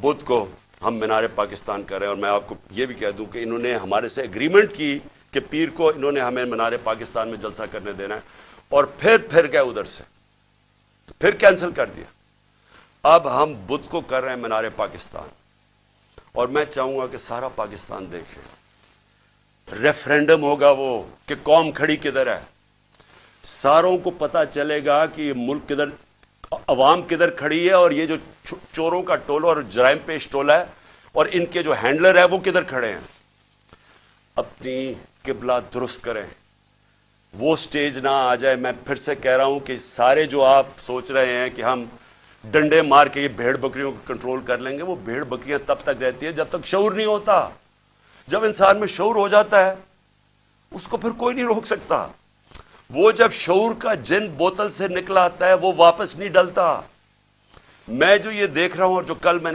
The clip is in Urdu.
بدھ کو ہم مینار پاکستان کر رہے ہیں، اور میں آپ کو یہ بھی کہہ دوں کہ انہوں نے ہمارے سے ایگریمنٹ کی کہ پیر کو انہوں نے ہمیں مینار پاکستان میں جلسہ کرنے دینا ہے، اور پھر گئے ادھر سے، پھر کینسل کر دیا۔ اب ہم بدھ کو کر رہے ہیں مینار پاکستان، اور میں چاہوں گا کہ سارا پاکستان دیکھے، ریفرینڈم ہوگا وہ کہ قوم کھڑی کدھر ہے، ساروں کو پتا چلے گا کہ یہ ملک کدھر، عوام کدھر کھڑی ہے، اور یہ جو چوروں کا ٹولہ اور جرائم پیش ٹولہ ہے اور ان کے جو ہینڈلر ہے وہ کدھر کھڑے ہیں۔ اپنی قبلہ درست کریں، وہ سٹیج نہ آ جائے۔ میں پھر سے کہہ رہا ہوں کہ سارے جو آپ سوچ رہے ہیں کہ ہم ڈنڈے مار کے یہ بھیڑ بکریوں کو کنٹرول کر لیں گے، وہ بھیڑ بکریاں تب تک رہتی ہیں جب تک شعور نہیں ہوتا۔ جب انسان میں شعور ہو جاتا ہے اس کو پھر کوئی نہیں روک سکتا۔ وہ جب شعور کا جن بوتل سے نکلا آتا ہے وہ واپس نہیں ڈلتا۔ میں جو یہ دیکھ رہا ہوں اور جو کل میں نے